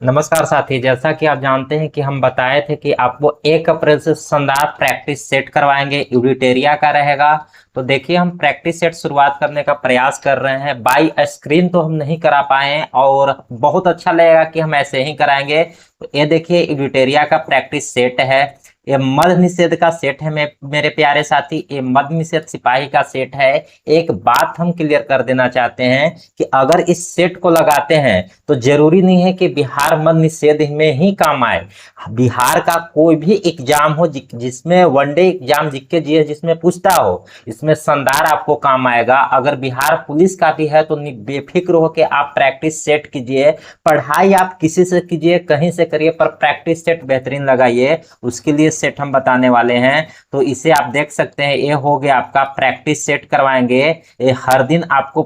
नमस्कार साथी। जैसा कि आप जानते हैं कि हम बताए थे कि आपको 1 अप्रैल से शानदार प्रैक्टिस सेट करवाएंगे, यूडिटेरिया का रहेगा। तो देखिए, हम प्रैक्टिस सेट शुरुआत करने का प्रयास कर रहे हैं। बाई स्क्रीन तो हम नहीं करा पाए हैं और बहुत अच्छा लगेगा कि हम ऐसे ही कराएंगे। तो ये देखिए, यूडिटेरिया का प्रैक्टिस सेट है। ये मद्य निषेध का सेट है। मेरे प्यारे साथी, ये मद्य निषेध सिपाही का सेट है। एक बात हम क्लियर कर देना चाहते हैं कि अगर इस सेट को लगाते हैं तो जरूरी नहीं है कि बिहार मद्य निषेध में ही काम आए। बिहार का कोई भी एग्जाम हो जिसमें वनडे एग्जाम जीके जीएस जिसमें पूछता हो, इसमें शानदार आपको काम आएगा। अगर बिहार पुलिस का भी है तो बेफिक्र हो के आप प्रैक्टिस सेट कीजिए। पढ़ाई आप किसी से कीजिए, कहीं से करिए, पर प्रैक्टिस सेट बेहतरीन लगाइए। उसके लिए सेट हम बताने वाले हैं। तो इसे आप देख सकते हैं, ये हो गया आपका प्रैक्टिस सेट करवाएंगे। ये हर दिन आपको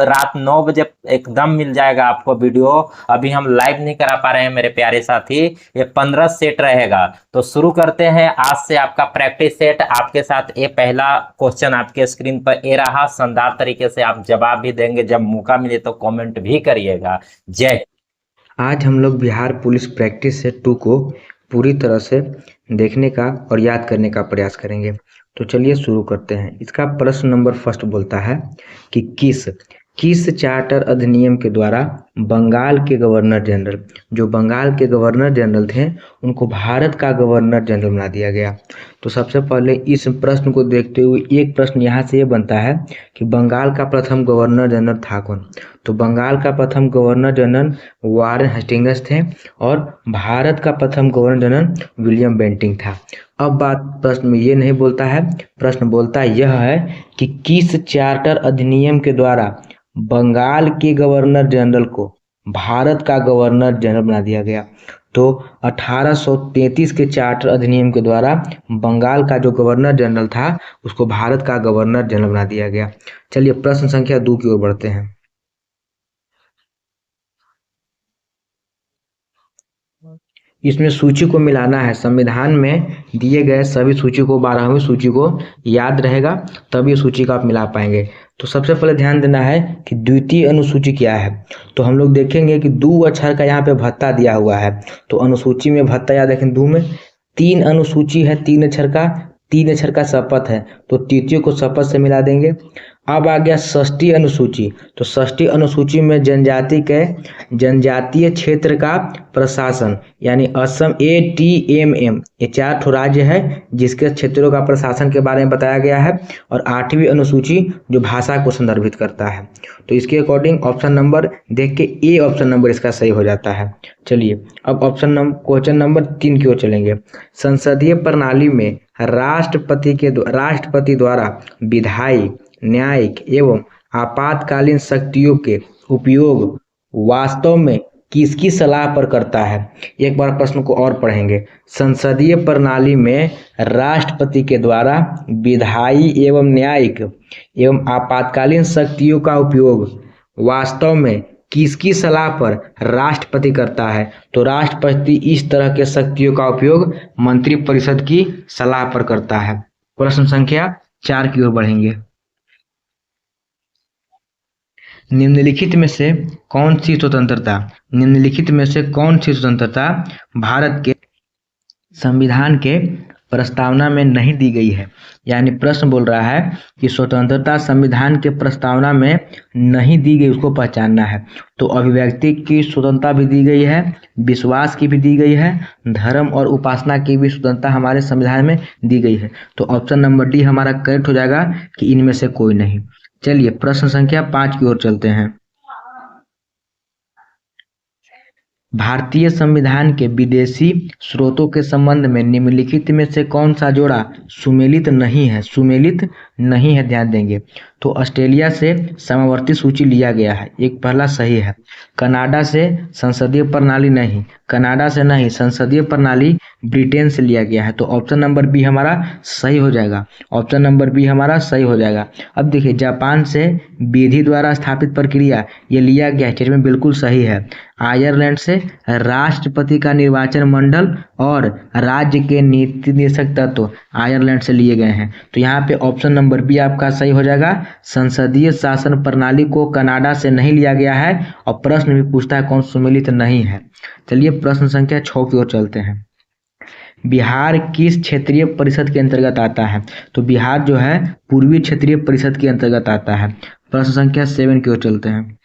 रात 9 बजे एकदम मिल जाएगा आपको वीडियो। अभी हम लाइव नहीं करा पा रहे हैं मेरे प्यारे साथी। ये 15 सेट रहेगा। तो शुरू करते हैं आज से आपका प्रैक्टिस सेट। आपके साथ ये पहला क्वेश्चन आपके स्क्रीन पर ये रहा। शानदार तरीके से आप जवाब भी देंगे, जब मौका मिले तो कमेंट भी करिएगा। जय। आज हम लोग बिहार पुलिस प्रैक्टिस सेट 2 को पूरी तरह से देखने का और याद करने का प्रयास करेंगे। तो चलिए शुरू करते हैं। इसका प्रश्न नंबर फर्स्ट बोलता है कि किस चार्टर अधिनियम के द्वारा बंगाल के गवर्नर जनरल, जो बंगाल के गवर्नर जनरल थे, उनको भारत का गवर्नर जनरल बना दिया गया। तो सबसे पहले इस प्रश्न को देखते हुए एक प्रश्न यहाँ से ये बनता है कि बंगाल का प्रथम गवर्नर जनरल था कौन। तो बंगाल का प्रथम गवर्नर जनरल वारेन हेस्टिंग्स थे और भारत का प्रथम गवर्नर जनरल विलियम बेंटिंक था। अब बात प्रश्न में ये नहीं बोलता है, प्रश्न बोलता यह है कि किस चार्टर अधिनियम के द्वारा बंगाल के गवर्नर जनरल को भारत का गवर्नर जनरल बना दिया गया। तो 1833 के चार्टर अधिनियम के द्वारा बंगाल का जो गवर्नर जनरल था उसको भारत का गवर्नर जनरल बना दिया गया। चलिए प्रश्न संख्या 2 की ओर बढ़ते हैं। इसमें सूची को मिलाना है। संविधान में दिए गए सभी सूची को, 12वीं सूची को याद रहेगा, तभी सूची का आप मिला पाएंगे। तो सबसे पहले ध्यान देना है कि द्वितीय अनुसूची क्या है। तो हम लोग देखेंगे कि 2 अक्षर का यहाँ पे भत्ता दिया हुआ है। तो अनुसूची में भत्ता याद रखें 2 में। 3 अनुसूची है, 3 अक्षर का, 3 अक्षर का शपथ है, तो तृतीय को शपथ से मिला देंगे। अब आ गया षष्ठी अनुसूची। तो षष्ठी अनुसूची में जनजातीय क्षेत्र का प्रशासन, यानी असम ATMM, ये 4 राज्य है जिसके क्षेत्रों का प्रशासन के बारे में बताया गया है। और 8वीं अनुसूची जो भाषा को संदर्भित करता है। तो इसके अकॉर्डिंग ऑप्शन नंबर देख के ए ऑप्शन नंबर इसका सही हो जाता है। चलिए अब क्वेश्चन नंबर 3 की ओर चलेंगे। संसदीय प्रणाली में राष्ट्रपति द्वारा विधायी, न्यायिक एवं आपातकालीन शक्तियों के उपयोग वास्तव में किसकी सलाह पर करता है। एक बार प्रश्न को और पढ़ेंगे। संसदीय प्रणाली में राष्ट्रपति के द्वारा विधायी एवं न्यायिक एवं आपातकालीन शक्तियों का उपयोग वास्तव में किसकी सलाह पर राष्ट्रपति करता है। तो राष्ट्रपति इस तरह के शक्तियों का उपयोग मंत्रिपरिषद की सलाह पर करता है। प्रश्न संख्या 4 की ओर बढ़ेंगे। निम्नलिखित में से कौन सी स्वतंत्रता भारत के संविधान के प्रस्तावना में नहीं दी गई है। यानी प्रश्न बोल रहा है कि स्वतंत्रता संविधान के प्रस्तावना में नहीं दी गई, उसको पहचानना है। तो अभिव्यक्ति की स्वतंत्रता भी दी गई है, विश्वास की भी दी गई है, धर्म और उपासना की भी स्वतंत्रता हमारे संविधान में दी गई है। तो ऑप्शन नंबर डी हमारा करेक्ट हो जाएगा कि इनमें से कोई नहीं। चलिए प्रश्न संख्या 5 की ओर चलते हैं। भारतीय संविधान के विदेशी स्रोतों के संबंध में निम्नलिखित में से कौन सा जोड़ा सुमेलित नहीं है, ध्यान देंगे। तो ऑस्ट्रेलिया से समवर्ती सूची लिया गया है, एक पहला सही है। कनाडा से संसदीय प्रणाली नहीं, कनाडा से नहीं, संसदीय प्रणाली ब्रिटेन से लिया गया है। तो ऑप्शन नंबर बी हमारा सही हो जाएगा, ऑप्शन नंबर बी हमारा सही हो जाएगा। अब देखिए, जापान से विधि द्वारा स्थापित प्रक्रिया ये लिया गया है, स्टेटमेंट बिल्कुल सही है। आयरलैंड से राष्ट्रपति का निर्वाचन मंडल और राज्य के नीति निर्देशक तत्व आयरलैंड से लिए गए हैं। तो यहाँ पे ऑप्शन नंबर बी आपका सही हो जाएगा, संसदीय शासन प्रणाली को कनाडा से नहीं लिया गया है और प्रश्न भी पूछता है कौन सुमेलित नहीं है। चलिए प्रश्न संख्या 6 की ओर चलते हैं। बिहार किस क्षेत्रीय परिषद के अंतर्गत आता है? तो बिहार जो है पूर्वी क्षेत्रीय परिषद के अंतर्गत आता है। प्रश्न संख्या 7 की ओर चलते हैं।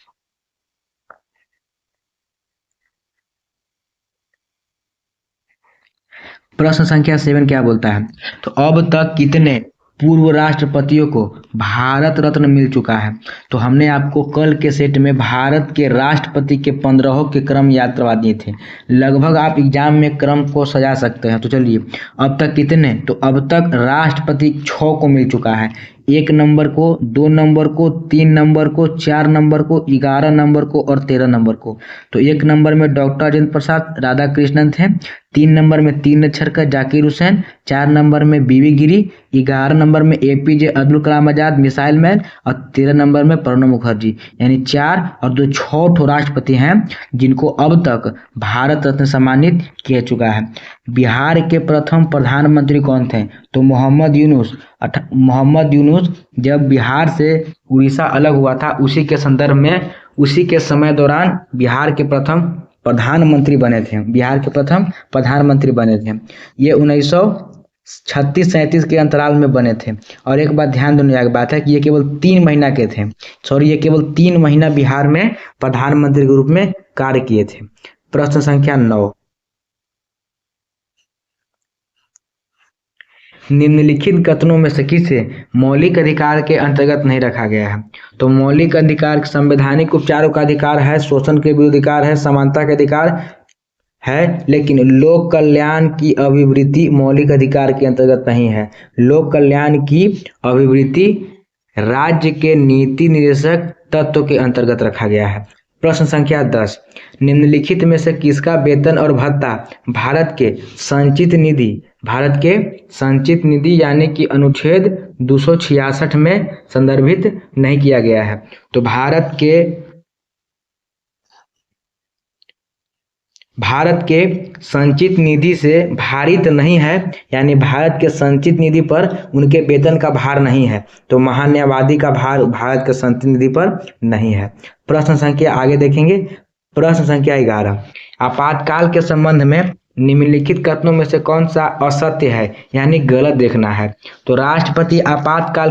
प्रश्न संख्या 7 क्या बोलता है? तो अब तक कितने पूर्व राष्ट्रपतियों को भारत रत्न मिल चुका है? तो हमने आपको कल के सेट में भारत के राष्ट्रपति के 15 के क्रम याद करवा दिए थे। लगभग आप एग्जाम में क्रम को सजा सकते हैं। तो चलिए अब तक कितने? तो अब तक राष्ट्रपति 6 को मिल चुका है। 1 नंबर को, 2 नंबर को, 3 नंबर को, 4 नंबर को, 11 नंबर को और 13 नंबर को। तो 1 नंबर में डॉक्टर राजेंद्र प्रसाद राधाकृष्णन थे, 3 नंबर में 3 अक्षर का जाकिर हुसैन, 4 नंबर में बीवी गिरी, 11 नंबर में APJ Abdul Kalam Azad missile man और 13 नंबर में प्रणब मुखर्जी। यानी 4 और 2 6 राष्ट्रपति हैं जिनको अब तक भारत रत्न सम्मानित किया चुका है। बिहार के प्रथम प्रधानमंत्री कौन थे? तो मोहम्मद यूनुस जब बिहार से उड़ीसा अलग हुआ था उसी के संदर्भ में उसी के समय दौरान बिहार के प्रथम प्रधानमंत्री बने थे। बिहार के प्रथम प्रधानमंत्री बने थे। ये 1936-37 के अंतराल में बने थे। और एक बात ध्यान देने की बात है कि ये केवल 3 महीना के थे। ये केवल 3 महीना बिहार में प्रधानमंत्री के रूप में कार्य किए थे। प्रश्न संख्या 9, निम्नलिखित कथनों में से किसे मौलिक अधिकार के अंतर्गत नहीं रखा गया है? तो मौलिक अधिकार संवैधानिक उपचारों का अधिकार है, शोषण के विरुद्ध अधिकार है, समानता का अधिकार है, लेकिन लोक कल्याण की अभिवृद्धि मौलिक अधिकार के अंतर्गत नहीं है। लोक कल्याण की अभिवृद्धि राज्य के नीति निर्देशक तत्व के अंतर्गत रखा गया है। प्रश्न संख्या 10, निम्नलिखित में से किसका वेतन और भत्ता भारत के संचित निधि यानी कि अनुच्छेद 266 में संदर्भित नहीं किया गया है? तो भारत के संचित निधि से भारित नहीं है, यानी भारत के संचित निधि पर उनके वेतन का भार नहीं है। तो महान्यायवादी का भार भारत के संचित निधि पर नहीं है। प्रश्न संख्या आगे देखेंगे। प्रश्न संख्या 11, आपातकाल के संबंध में निम्नलिखित कथनों में से कौन सा असत्य है यानी गलत देखना है? तो राष्ट्रीय आपातकाल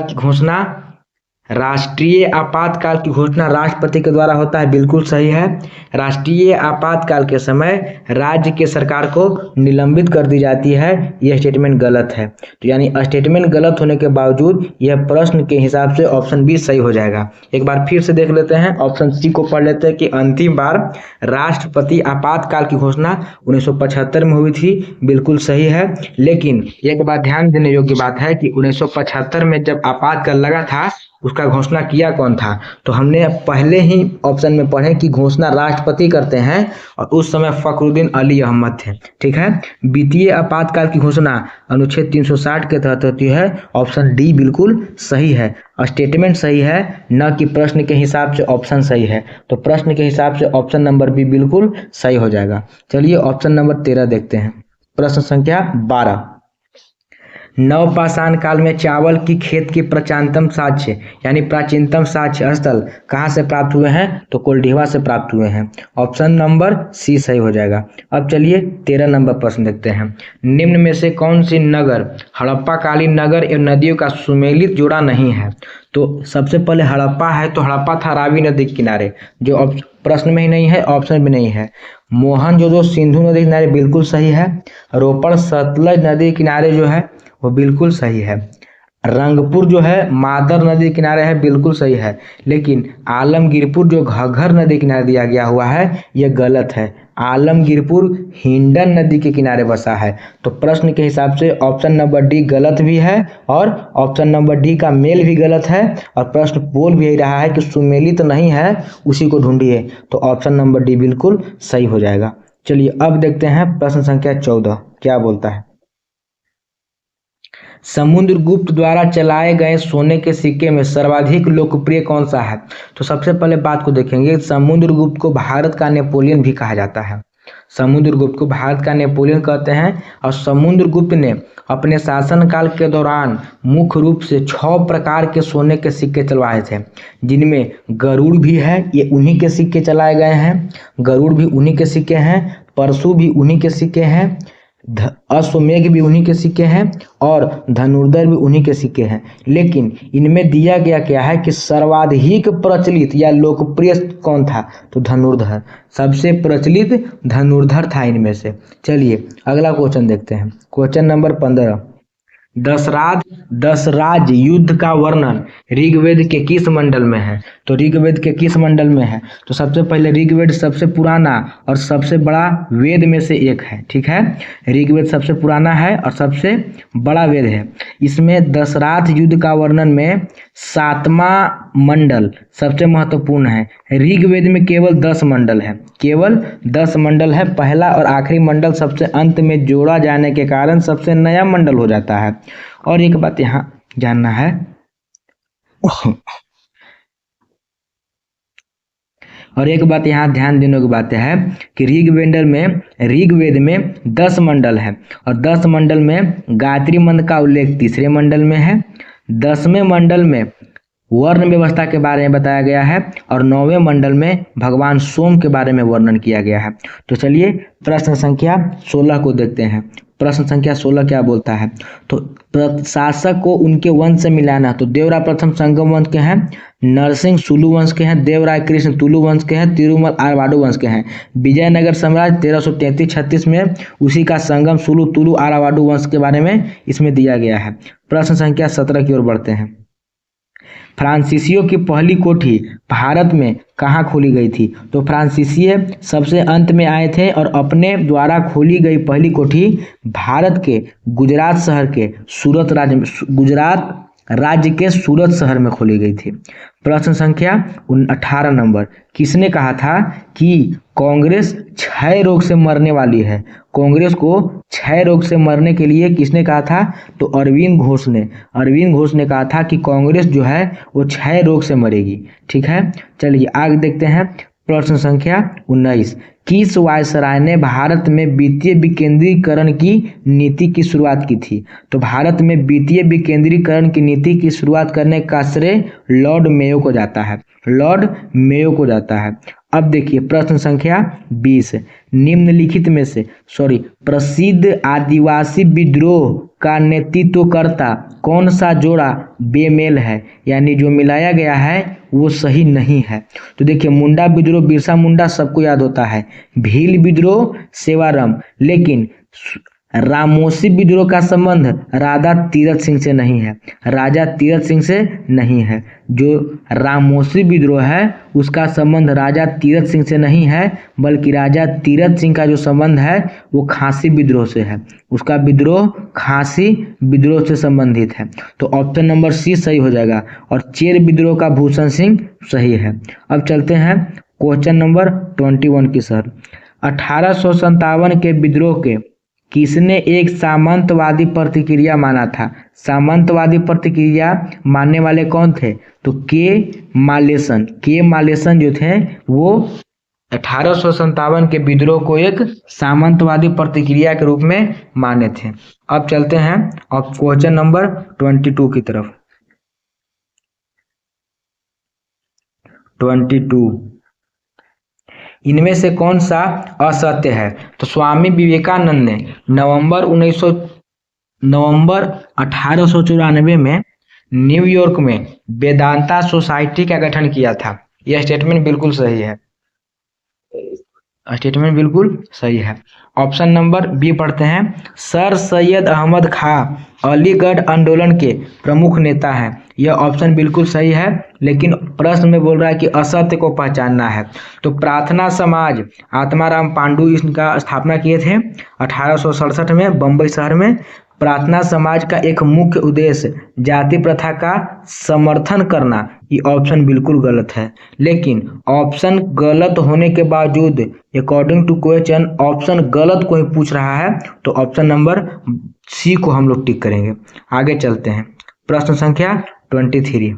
की घोषणा राष्ट्रपति के द्वारा होता है, बिल्कुल सही है। राष्ट्रीय आपातकाल के समय राज्य के सरकार को निलंबित कर दी जाती है, यह स्टेटमेंट गलत है। तो यानी स्टेटमेंट गलत होने के बावजूद यह प्रश्न के हिसाब से ऑप्शन बी सही हो जाएगा। एक बार फिर से देख लेते हैं, ऑप्शन सी को पढ़ लेते हैं कि अंतिम बार राष्ट्रपति आपातकाल की घोषणा 1975 में हुई थी, बिल्कुल सही है। लेकिन एक बात ध्यान देने योग्य बात है कि 1975 में जब आपातकाल लगा था उसका घोषणा किया कौन था? तो हमने पहले ही ऑप्शन में पढ़े कि घोषणा राष्ट्रपति करते हैं और उस समय फखरुद्दीन अली अहमद थे। ठीक है, वित्तीय आपातकाल की घोषणा अनुच्छेद 360 के तहत होती है। ऑप्शन डी बिल्कुल सही है, स्टेटमेंट सही है, न कि प्रश्न के हिसाब से ऑप्शन सही है। तो प्रश्न के हिसाब से ऑप्शन नंबर बी बिल्कुल सही हो जाएगा। चलिए ऑप्शन नंबर 13 देखते हैं। प्रश्न संख्या 12, नवपाषाण काल में चावल की खेत की प्राचीनतम साक्ष्य स्थल कहाँ से प्राप्त हुए हैं? तो कोल्डिवा से प्राप्त हुए हैं। ऑप्शन नंबर सी सही हो जाएगा। अब चलिए 13 नंबर प्रश्न देखते हैं। निम्न में से कौन सी नगर हड़प्पाकालीन नगर एवं नदियों का सुमेलित जोड़ा नहीं है? तो सबसे पहले हड़प्पा है, तो हड़प्पा था रावी नदी के किनारे, जो प्रश्न में ही नहीं है, ऑप्शन में नहीं है। मोहनजोदड़ो सिंधु नदी के किनारे, बिल्कुल सही है। रोपड़ सतलज नदी के किनारे जो है वो बिल्कुल सही है। रंगपुर जो है मादर नदी के किनारे है, बिल्कुल सही है। लेकिन आलमगीरपुर जो घग्घर नदी के किनारे दिया गया हुआ है यह गलत है। आलमगीरपुर हिंडन नदी के किनारे बसा है। तो प्रश्न के हिसाब से ऑप्शन नंबर डी गलत भी है और ऑप्शन नंबर डी का मेल भी गलत है, और प्रश्न बोल भी यही रहा है कि सुमेलित तो नहीं है, उसी को ढूंढिए। तो ऑप्शन नंबर डी बिल्कुल सही हो जाएगा। चलिए अब देखते हैं प्रश्न संख्या 14 क्या बोलता है। समुद्रगुप्त द्वारा चलाए गए सोने के सिक्के में सर्वाधिक लोकप्रिय कौन सा है? तो सबसे पहले बात को देखेंगे, समुद्रगुप्त को भारत का नेपोलियन भी कहा जाता है। समुद्रगुप्त को भारत का नेपोलियन कहते हैं। और समुद्रगुप्त ने अपने शासनकाल के दौरान मुख्य रूप से 6 प्रकार के सोने के सिक्के चलवाए थे, जिनमें गरुड़ भी है, ये उन्हीं के सिक्के चलाए गए हैं। गरुड़ भी उन्हीं के सिक्के हैं, परशु भी उन्हीं के सिक्के हैं, अश्वमेघ भी उन्हीं के सिक्के हैं और धनुर्धर भी उन्हीं के सिक्के हैं। लेकिन इनमें दिया गया क्या है कि सर्वाधिक प्रचलित या लोकप्रिय कौन था, तो धनुर्धर। सबसे प्रचलित धनुर्धर था इनमें से। चलिए अगला क्वेश्चन देखते हैं। क्वेश्चन नंबर 15, दशराज युद्ध का वर्णन ऋग्वेद के किस मंडल में है? तो ऋग्वेद के किस मंडल में है? तो सबसे पहले ऋग्वेद सबसे पुराना और सबसे बड़ा वेद में से एक है, ठीक है। ऋग्वेद सबसे पुराना है और सबसे बड़ा वेद है। इसमें दशराज युद्ध का वर्णन में 7वां मंडल सबसे महत्वपूर्ण है। ऋग्वेद में केवल 10 मंडल है, केवल 10 मंडल है। पहला और आखिरी मंडल सबसे अंत में जोड़ा जाने के कारण सबसे नया मंडल हो जाता है। और एक बात यहाँ जानना है, और एक बात यहाँ ध्यान देने की बात है कि ऋग्वेद में 10 मंडल है और 10 मंडल में गायत्री मंत्र का उल्लेख 3रे मंडल में है। 10वें मंडल में वर्ण व्यवस्था के बारे में बताया गया है और 9वें मंडल में भगवान सोम के बारे में वर्णन किया गया है। तो चलिए प्रश्न संख्या 16 को देखते हैं। प्रश्न संख्या 16 क्या बोलता है? तो शासक को उनके वंश से मिलाना। तो देवराय प्रथम संगम वंश के हैं, नरसिंह सुलु वंश के हैं, देवराय कृष्ण तुलु वंश के हैं, तिरुमल आरवाडु वंश के हैं। विजयनगर साम्राज्य 1333-36 में उसी का संगम सुलु तुलु आरवाडु वंश के बारे में इसमें दिया गया है। प्रश्न संख्या 17 की ओर बढ़ते हैं। फ्रांसीसियों की पहली कोठी भारत में कहाँ खोली गई थी? तो फ्रांसीसीय सबसे अंत में आए थे और अपने द्वारा खोली गई पहली कोठी भारत के गुजरात राज्य के सूरत शहर में खोली गई थी। प्रश्न संख्या 18 नंबर, किसने कहा था कि कांग्रेस क्षय रोग से मरने वाली है? कांग्रेस को क्षय रोग से मरने के लिए किसने कहा था? तो अरविंद घोष ने कहा था कि कांग्रेस जो है वो क्षय रोग से मरेगी, ठीक है। चलिए आगे देखते हैं। प्रश्न संख्या 19, किस वायसराय ने भारत में वित्तीय विकेंद्रीकरण की नीति की शुरुआत की थी? तो भारत में वित्तीय विकेंद्रीकरण की नीति की शुरुआत करने का श्रेय लॉर्ड मेयो को जाता है। अब देखिए प्रश्न संख्या 20, निम्नलिखित में से प्रसिद्ध आदिवासी विद्रोह का नेतृत्वकर्ता कौन सा जोड़ा बेमेल है, यानी जो मिलाया गया है वो सही नहीं है? तो देखिए मुंडा विद्रोह बिरसा मुंडा सबको याद होता है, भील विद्रोह सेवाराम, लेकिन रामोसी विद्रोह का संबंध राजा तीरथ सिंह से नहीं है। जो रामोसी विद्रोह है उसका संबंध राजा तीरथ सिंह से नहीं है, बल्कि राजा तीरथ सिंह का जो संबंध है वो खासी विद्रोह से है। उसका विद्रोह खासी विद्रोह से संबंधित है। तो ऑप्शन नंबर सी सही हो जाएगा और चेर विद्रोह का भूषण सिंह सही है। अब चलते हैं क्वेश्चन नंबर 21 की सर। 1857 के विद्रोह के किसने एक सामंतवादी प्रतिक्रिया माना था? सामंतवादी प्रतिक्रिया मानने वाले कौन थे? तो के मालेसन जो थे वो 1857 के विद्रोह को एक सामंतवादी प्रतिक्रिया के रूप में माने थे। अब चलते हैं अब क्वेश्चन नंबर 22 की तरफ। 22, इनमें से कौन सा असत्य है? तो स्वामी विवेकानंद ने नवंबर 1894 में न्यूयॉर्क में वेदांता सोसाइटी का गठन किया था। यह स्टेटमेंट बिल्कुल सही है। ऑप्शन नंबर बी पढ़ते हैं। सर सैयद अहमद खां अलीगढ़ आंदोलन के प्रमुख नेता हैं। यह ऑप्शन बिल्कुल सही है, लेकिन प्रश्न में बोल रहा है कि असत्य को पहचानना है। तो प्रार्थना समाज आत्माराम पांडु इसका स्थापना किए थे 1867 में बम्बई शहर में। प्रार्थना समाज का एक मुख्य उद्देश्य जाति प्रथा का समर्थन करना। ये ऑप्शन बिल्कुल गलत है, लेकिन ऑप्शन गलत होने के बावजूद अकॉर्डिंग टू क्वेश्चन ऑप्शन गलत को ही पूछ रहा है, तो ऑप्शन नंबर सी को हम लोग टिक करेंगे। आगे चलते हैं। प्रश्न संख्या 23,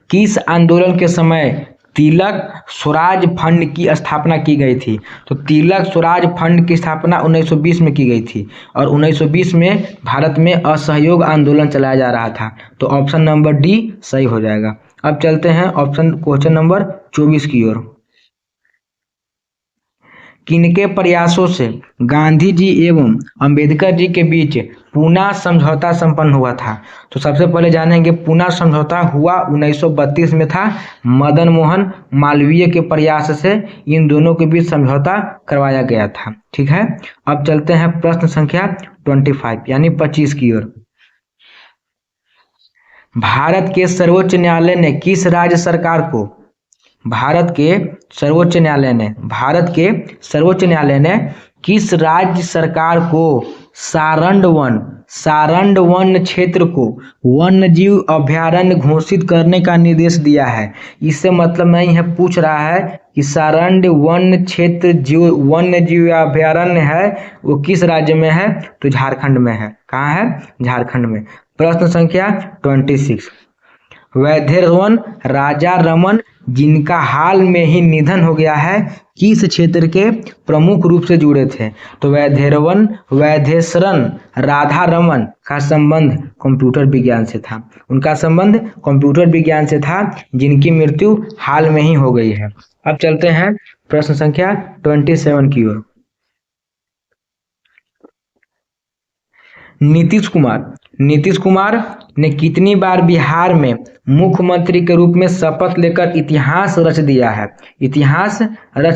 किस आंदोलन के समय तिलक स्वराज फंड की स्थापना की गई थी? तो तिलक स्वराज फंड की स्थापना 1920 में की गई थी और 1920 में भारत में असहयोग आंदोलन चलाया जा रहा था। तो ऑप्शन नंबर डी सही हो जाएगा। अब चलते हैं क्वेश्चन नंबर 24 की ओर। किनके प्रयासों से गांधी जी एवं अंबेडकर जी के बीच पूना समझौता संपन्न हुआ था? तो सबसे पहले जानेंगे पूना समझौता हुआ 1932 में था। मदन मोहन मालवीय के प्रयास से इन दोनों के बीच समझौता करवाया गया था। ठीक है, अब चलते हैं प्रश्न संख्या 25 यानी 25 की ओर। भारत के सर्वोच्च न्यायालय ने किस राज्य सरकार को भारत के सर्वोच्च न्यायालय ने किस राज्य सरकार को सारंड वन क्षेत्र को वन्य जीव अभयारण्य घोषित करने का निर्देश दिया है? इससे मतलब नहीं है, पूछ रहा है कि सारंड वन क्षेत्र जो वन्य जीव अभयारण्य है वो किस राज्य में है? तो झारखंड में है। कहाँ है? झारखंड में। प्रश्न संख्या 26। वैद्यरवन राजा रमन जिनका हाल में ही निधन हो गया है किस क्षेत्र के प्रमुख रूप से जुड़े थे? तो वैद्येश्वरन राधा रमन का संबंध कंप्यूटर विज्ञान से था। उनका संबंध कंप्यूटर विज्ञान से था जिनकी मृत्यु हाल में ही हो गई है। अब चलते हैं प्रश्न संख्या 27 की ओर। नीतीश कुमार ने कितनी बार बिहार में मुख्यमंत्री के रूप में शपथ लेकर इतिहास रच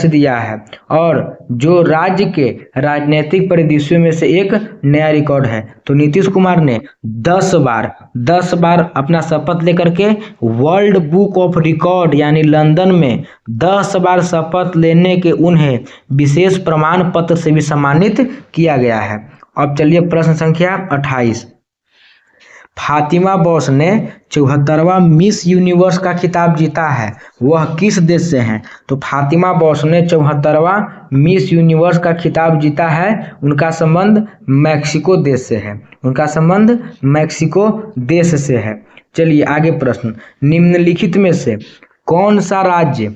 दिया है और जो राज्य के राजनीतिक परिदृश्यों में से एक नया रिकॉर्ड है? तो नीतीश कुमार ने 10 बार अपना शपथ लेकर के वर्ल्ड बुक ऑफ रिकॉर्ड यानी लंदन में 10 बार शपथ लेने के उन्हें विशेष प्रमाण पत्र से भी सम्मानित किया गया है। अब चलिए प्रश्न संख्या 28। फातिमा बोस ने 74वां मिस यूनिवर्स का खिताब जीता है, वह किस देश से हैं? तो फातिमा बोस ने 74वां मिस यूनिवर्स का खिताब जीता है, उनका संबंध मैक्सिको देश से है। चलिए आगे प्रश्न। निम्नलिखित में से कौन सा राज्य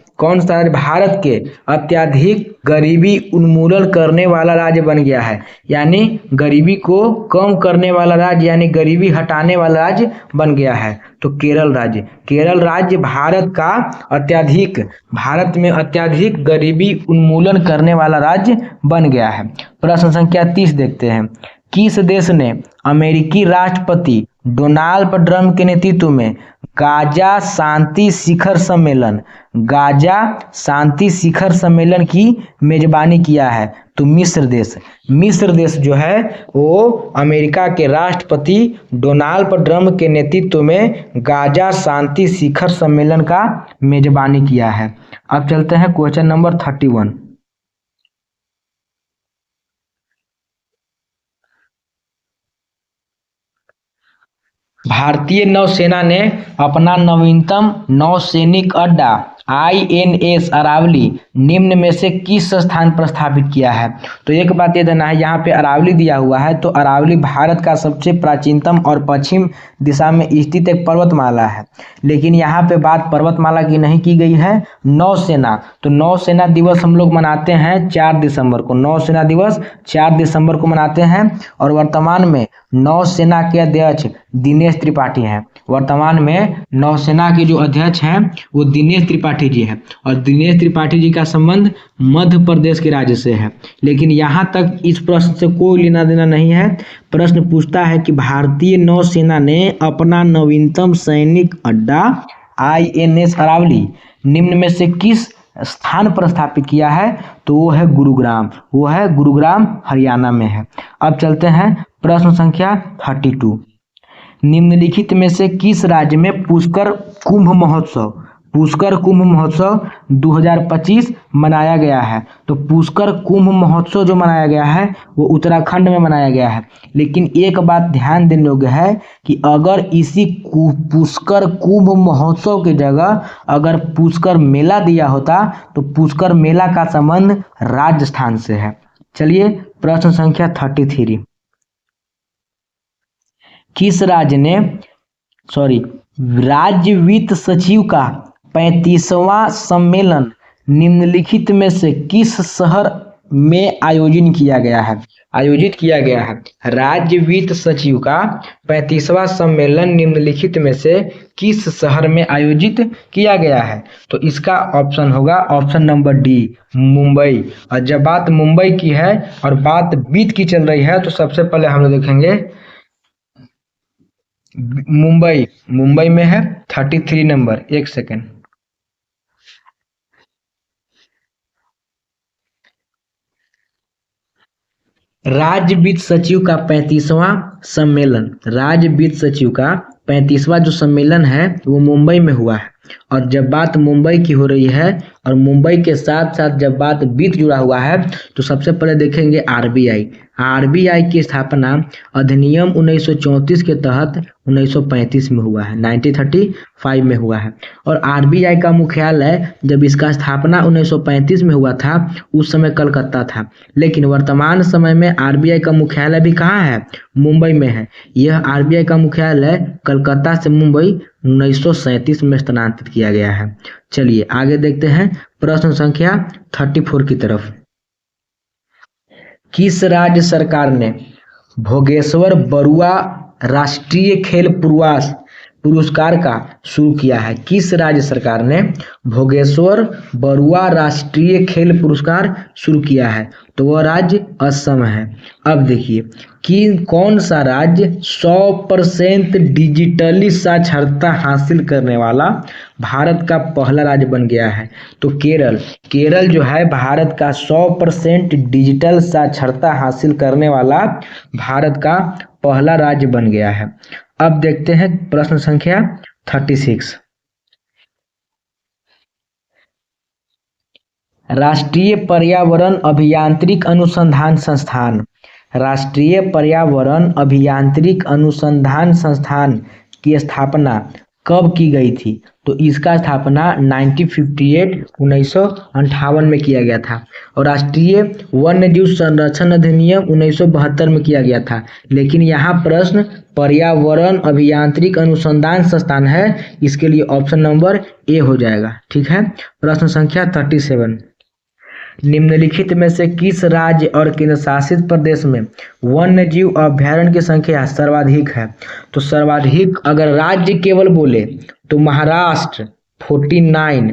भारत के अत्यधिक गरीबी उन्मूलन करने वाला राज्य बन गया है? यानी गरीबी को कम करने वाला राज्य यानी गरीबी हटाने वाला राज्य बन गया है। तो केरल राज्य भारत में अत्यधिक गरीबी उन्मूलन करने वाला राज्य बन गया है। प्रश्न संख्या 30 देखते हैं। किस देश ने अमेरिकी राष्ट्रपति डोनाल्ड ट्रंप के नेतृत्व में गाजा शांति शिखर सम्मेलन की मेजबानी किया है? तो मिस्र देश जो है वो अमेरिका के राष्ट्रपति डोनाल्ड ट्रंप के नेतृत्व में गाजा शांति शिखर सम्मेलन का मेजबानी किया है। अब चलते हैं क्वेश्चन नंबर 31। भारतीय नौसेना ने अपना नवीनतम नौसैनिक अड्डा INS अरावली निम्न में से किस स्थान पर स्थापित किया है? तो एक बात ये देना है, यहाँ पे अरावली दिया हुआ है तो अरावली भारत का सबसे प्राचीनतम और पश्चिम दिशा में स्थित एक पर्वतमाला है, लेकिन यहाँ पे बात पर्वतमाला की नहीं की गई है, नौसेना। तो नौसेना दिवस हम लोग मनाते हैं 4 दिसंबर को, नौसेना दिवस 4 दिसंबर को मनाते हैं और वर्तमान में नौसेना के अध्यक्ष दिनेश त्रिपाठी हैं। वर्तमान में नौसेना के जो अध्यक्ष हैं वो दिनेश त्रिपाठी जी हैं और दिनेश त्रिपाठी जी का संबंध मध्य प्रदेश के राज्य से है। लेकिन यहाँ तक इस प्रश्न से कोई लेना देना नहीं है। प्रश्न पूछता है कि भारतीय नौसेना ने अपना नवीनतम सैनिक अड्डा INS अरावली निम्न में से किस स्थान पर स्थापित किया है? तो वो है गुरुग्राम हरियाणा में है। अब चलते हैं प्रश्न संख्या 32। निम्नलिखित में से किस राज्य में पुष्कर कुंभ महोत्सव 2025 मनाया गया है? तो पुष्कर कुंभ महोत्सव जो मनाया गया है वो उत्तराखंड में मनाया गया है। लेकिन एक बात ध्यान देने योग्य है कि अगर इसी पुष्कर कुंभ महोत्सव की जगह अगर पुष्कर मेला दिया होता तो पुष्कर मेला का संबंध राजस्थान से है। चलिए प्रश्न संख्या 33। किस राज्य वित्त सचिव का 35वां सम्मेलन निम्नलिखित में से किस शहर में आयोजित किया गया है? राज्य वित्त सचिव का 35वां सम्मेलन निम्नलिखित में से किस शहर में आयोजित किया गया है? तो इसका ऑप्शन होगा ऑप्शन नंबर डी, मुंबई। और जब बात मुंबई की है और बात वित्त की चल रही है तो सबसे पहले हम लोग देखेंगे मुंबई में है 33 नंबर। एक सेकेंड, राज्य वित्त सचिव का 35वां सम्मेलन, राज्य वित्त सचिव का 35वां जो सम्मेलन है वो मुंबई में हुआ है। और जब बात मुंबई की हो रही है और मुंबई के साथ साथ जब बात वित्त जुड़ा हुआ है तो सबसे पहले देखेंगे आरबीआई की स्थापना अधिनियम 1934 के तहत 1935 में हुआ है, 1935 में हुआ है। और आरबीआई का मुख्यालय जब इसका स्थापना 1935 में हुआ था उस समय कलकत्ता था, लेकिन वर्तमान समय में आरबीआई का मुख्यालय भी कहाँ है? मुंबई में है। यह आरबीआई का मुख्यालय कलकत्ता से मुंबई 1937 में स्थानांतरित किया गया है। चलिए आगे देखते हैं प्रश्न संख्या 34 की तरफ। किस राज्य सरकार ने भोगेश्वर बरुआ राष्ट्रीय खेल पुरस्कार का शुरू किया है? किस राज्य सरकार ने भोगेश्वर बरुआ राष्ट्रीय खेल पुरस्कार शुरू किया है? तो वह राज्य असम है। अब देखिए कि कौन सा राज्य 100% डिजिटली साक्षरता हासिल करने वाला भारत का पहला राज्य बन गया है? तो केरल जो है भारत का 100% डिजिटल साक्षरता हासिल करने वाला भारत का पहला राज्य बन गया है। अब देखते हैं प्रश्न संख्या 36। राष्ट्रीय पर्यावरण अभियांत्रिक अनुसंधान संस्थान, राष्ट्रीय पर्यावरण अभियांत्रिक अनुसंधान संस्थान की स्थापना कब की गई थी? तो इसका स्थापना 1958 में किया गया था। और राष्ट्रीय वन्यजीव संरक्षण अधिनियम 1972 में किया गया था। लेकिन यहाँ प्रश्न पर्यावरण अभियांत्रिक अनुसंधान संस्थान है, इसके लिए ऑप्शन नंबर ए हो जाएगा। ठीक है। प्रश्न संख्या 37। निम्नलिखित में से किस राज्य और केंद्र शासित प्रदेश में वन्यजीव अभयारण्य की संख्या सर्वाधिक है? तो सर्वाधिक अगर राज्य केवल बोले तो महाराष्ट्र 49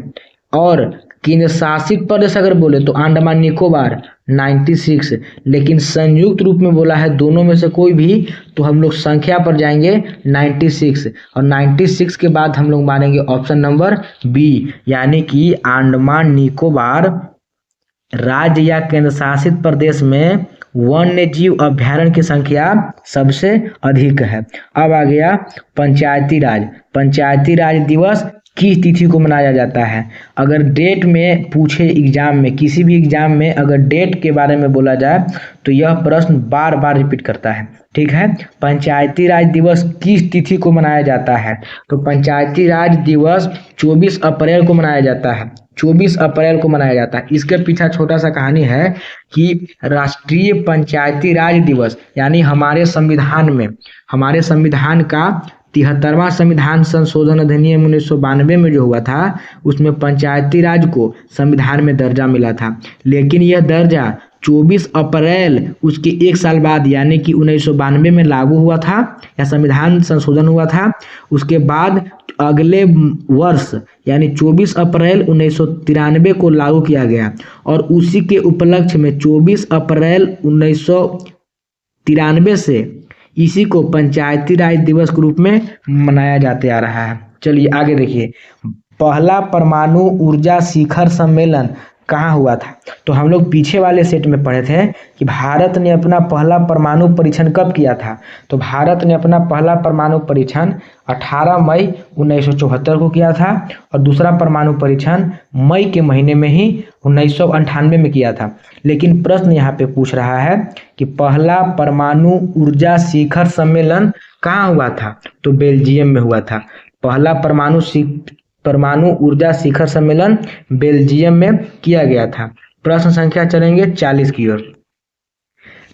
और केंद्र शासित प्रदेश अगर बोले तो अंडमान निकोबार 96। लेकिन संयुक्त रूप में बोला है दोनों में से कोई भी तो हम लोग संख्या पर जाएंगे 96 और 96 के बाद हम लोग मानेंगे ऑप्शन नंबर बी, यानी कि अंडमान निकोबार राज्य या केंद्र शासित प्रदेश में वन्यजीव अभयारण्य की संख्या सबसे अधिक है। अब आ गया पंचायती राज। पंचायती राज दिवस किस तिथि को मनाया जाता है? अगर डेट में पूछे एग्जाम में, किसी भी एग्जाम में अगर डेट के बारे में बोला जाए तो यह प्रश्न बार बार रिपीट करता है। ठीक है। पंचायती राज दिवस किस तिथि को मनाया जाता है? तो पंचायती राज दिवस 24 अप्रैल को मनाया जाता है। 24 अप्रैल को मनाया जाता है। इसके पीछे छोटा सा कहानी है कि राष्ट्रीय पंचायती राज दिवस यानी हमारे संविधान का 73वां संविधान संशोधन अधिनियम 1992 में जो हुआ था उसमें पंचायती राज को संविधान में दर्जा मिला था। लेकिन यह दर्जा 24 अप्रैल उसके एक साल बाद यानी कि 1992 में लागू हुआ था या संविधान संशोधन हुआ था। उसके बाद अगले वर्ष यानी 24 अप्रैल 1993 को लागू किया गया और उसी के उपलक्ष्य में 24 अप्रैल 1993 से इसी को पंचायती राज दिवस के रूप में मनाया जाते आ रहा है। चलिए आगे देखिए, पहला परमाणु ऊर्जा शिखर सम्मेलन कहाँ हुआ था? तो हम लोग पीछे वाले सेट में पढ़े थे कि भारत ने अपना पहला परमाणु परीक्षण कब किया था? तो भारत ने अपना पहला परमाणु परीक्षण 18 मई 1974 को किया था और दूसरा परमाणु परीक्षण मई के महीने में ही 1998 में किया था। लेकिन प्रश्न यहाँ पे पूछ रहा है कि पहला परमाणु ऊर्जा शिखर सम्मेलन कहाँ हुआ था? तो बेल्जियम में हुआ था। पहला परमाणु ऊर्जा शिखर सम्मेलन बेल्जियम में किया गया था। प्रश्न संख्या चलेंगे 40 की ओर।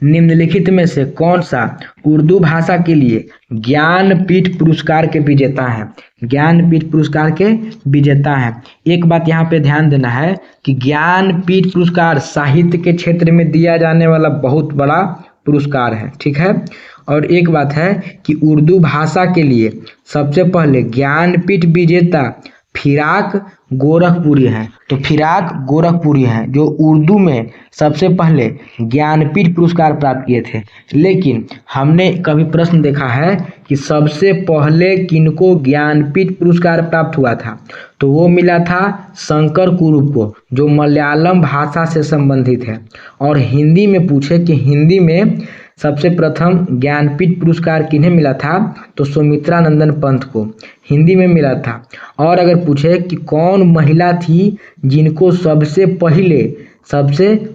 निम्नलिखित में से कौन सा उर्दू भाषा के लिए ज्ञानपीठ पुरस्कार के विजेता है? ज्ञानपीठ पुरस्कार के विजेता है। एक बात यहाँ पे ध्यान देना है कि ज्ञानपीठ पुरस्कार साहित्य के क्षेत्र में दिया जाने वाला बहुत बड़ा पुरस्कार है, ठीक है। और एक बात है कि उर्दू भाषा के लिए सबसे पहले ज्ञानपीठ विजेता फिराक गोरखपुरी है। तो फिराक गोरखपुरी हैं जो उर्दू में सबसे पहले ज्ञानपीठ पुरस्कार प्राप्त किए थे। लेकिन हमने कभी प्रश्न देखा है कि सबसे पहले किनको ज्ञानपीठ पुरस्कार प्राप्त हुआ था, तो वो मिला था शंकर कुरुप को, जो मलयालम भाषा से संबंधित है। और हिंदी में पूछे कि हिंदी में सबसे प्रथम ज्ञानपीठ पुरस्कार किन्हें मिला था, तो सुमित्रा नंदन पंत को हिंदी में मिला था। और अगर पूछे कि कौन महिला थी जिनको सबसे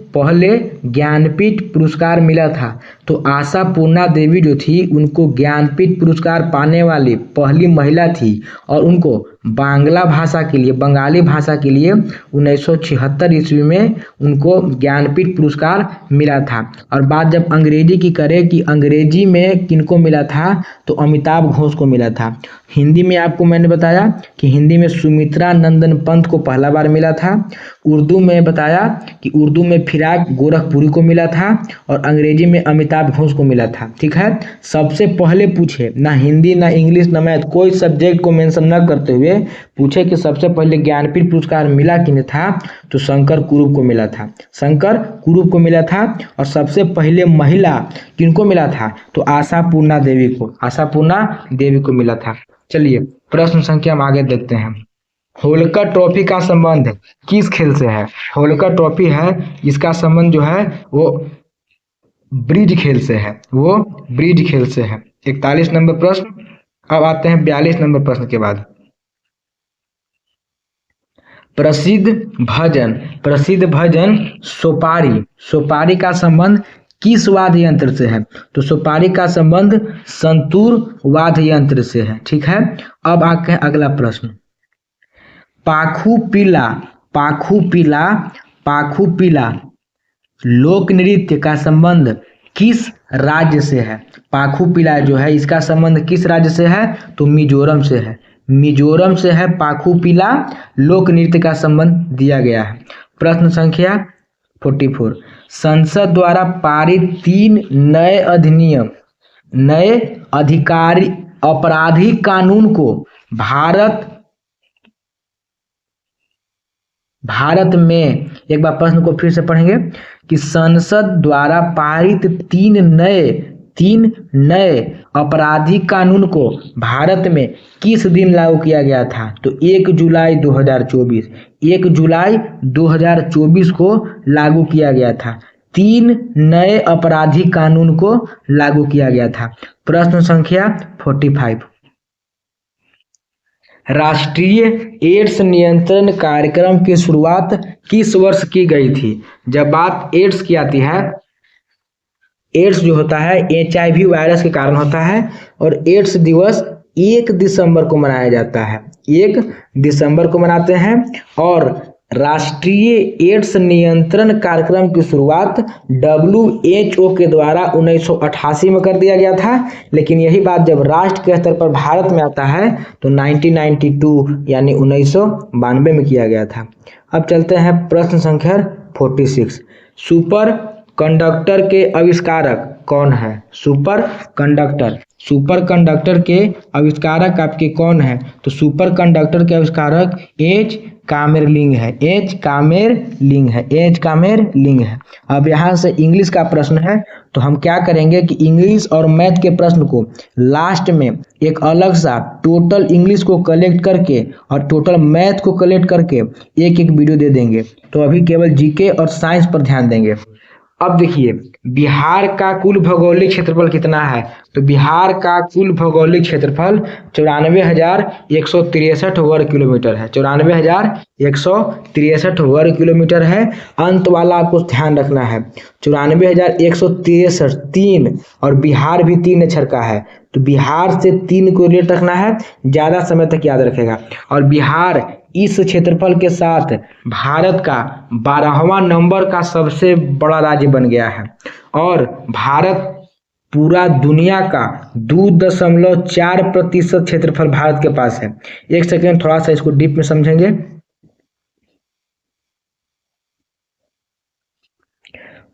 पहले ज्ञानपीठ पुरस्कार मिला था, तो आशा पूर्णा देवी जो थी उनको ज्ञानपीठ पुरस्कार पाने वाली पहली महिला थी। और उनको बंगाली भाषा के लिए 1976 ईस्वी में उनको ज्ञानपीठ पुरस्कार मिला था। और बात जब अंग्रेजी की करें कि अंग्रेजी में किनको मिला था, तो अमिताभ घोष को मिला था। हिंदी में आपको मैंने बताया कि हिंदी में सुमित्रा नंदन पंत को पहला बार मिला था। उर्दू में बताया कि उर्दू में फिराक गोरखपुरी को मिला था और अंग्रेजी में अमिताभ घोष को मिला था, ठीक है। सबसे पहले पूछे, ना हिंदी ना इंग्लिश ना मैथ, कोई सब्जेक्ट को मेंशन न करते हुए पूछे कि सबसे पहले ज्ञानपीठ पुरस्कार मिला किन्हें था, तो शंकर कुरुप को मिला था। शंकर कुरुप को मिला था। और सबसे पहले महिला किनको मिला था, तो आशा पूर्णा देवी को मिला था। चलिए प्रश्न संख्या हम आगे देखते हैं। होलकर ट्रॉफी का संबंध किस खेल से है? होलकर ट्रॉफी है, इसका संबंध जो है वो ब्रिज खेल से है, 41 नंबर प्रश्न। अब आते हैं 42 नंबर प्रश्न के बाद। प्रसिद्ध भजन सोपारी का संबंध किस वाद्य यंत्र से है? तो सोपारी का संबंध संतूर वाद्य यंत्र से है, ठीक है। अब आते हैं अगला प्रश्न। पाखू पीला लोक नृत्य का संबंध किस राज्य से है? पाखू पीला जो है इसका संबंध किस राज्य से है? तो मिजोरम से है। मिजोरम से है पाखू पीला लोक नृत्य का संबंध दिया गया है। प्रश्न संख्या 44। संसद द्वारा पारित 3 नए अधिनियम आपराधिक कानून को भारत में, एक बार प्रश्न को फिर से पढ़ेंगे कि संसद द्वारा पारित 3 नए आपराधिक कानून को भारत में किस दिन लागू किया गया था? तो 1 जुलाई 2024 को लागू किया गया था। 3 नए आपराधिक कानून को लागू किया गया था। प्रश्न संख्या 45। राष्ट्रीय एड्स नियंत्रण कार्यक्रम की शुरुआत किस वर्ष की गई थी? जब बात एड्स की आती है, एड्स जो होता है HIV वायरस के कारण होता है और एड्स दिवस 1 दिसंबर को मनाया जाता है। 1 दिसंबर को मनाते हैं। और राष्ट्रीय एड्स नियंत्रण कार्यक्रम की शुरुआत WHO के द्वारा 1988 में कर दिया गया था। लेकिन यही बात जब राष्ट्र के स्तर पर भारत में आता है तो 1992 यानी 1992 में किया गया था। अब चलते हैं प्रश्न संख्या 46। सुपर कंडक्टर के आविष्कारक कौन है? सुपर कंडक्टर के आविष्कारक आपके कौन है? तो सुपर कंडक्टर के आविष्कारक एच कामेरलिंग है। अब यहाँ से इंग्लिश का प्रश्न है, तो हम क्या करेंगे कि इंग्लिश और मैथ के प्रश्न को लास्ट में एक अलग सा टोटल इंग्लिश को कलेक्ट करके और टोटल मैथ को कलेक्ट करके एक वीडियो दे देंगे। तो अभी केवल जीके और साइंस पर ध्यान देंगे। अब देखिए बिहार का कुल भौगोलिक क्षेत्रफल कितना है? तो बिहार का कुल भौगोलिक क्षेत्रफल 94,163 वर्ग किलोमीटर है। 94,163 वर्ग किलोमीटर है। अंत वाला आपको ध्यान रखना है। 94,163 3 और बिहार भी 3 अक्षर का है, तो बिहार से 3 को रिलेट रखना है, ज्यादा समय तक याद रखेगा। और बिहार इस क्षेत्रफल के साथ भारत का 12वां नंबर का सबसे बड़ा राज्य बन गया है और भारत पूरा दुनिया का 2.4% क्षेत्रफल भारत के पास है। एक सेकेंड, थोड़ा सा इसको डीप में समझेंगे।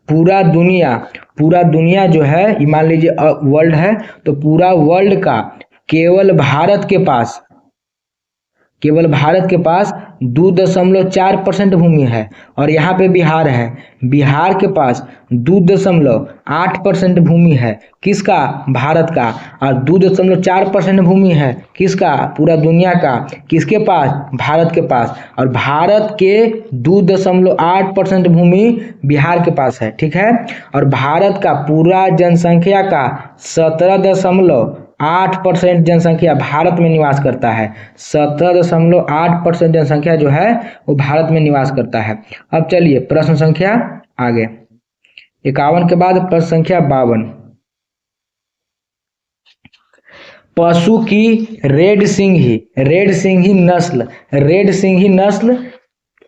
पूरा दुनिया जो है, मान लीजिए वर्ल्ड है, तो पूरा वर्ल्ड का केवल भारत के पास 2.4% भूमि है और यहाँ पे बिहार है, बिहार के पास 2.8% भूमि है, किसका? भारत का। और 2.4% भूमि है किसका? पूरा दुनिया का। किसके पास? भारत के पास। और भारत के 2.8% भूमि बिहार के पास है, ठीक है। और भारत का पूरा जनसंख्या का 17.8% जनसंख्या भारत में निवास करता है। 17.8% जनसंख्या जो है वो भारत में निवास करता है। अब चलिए प्रश्न संख्या आगे, 51 के बाद प्रश्न संख्या 52। पशु की रेड सिंही नस्ल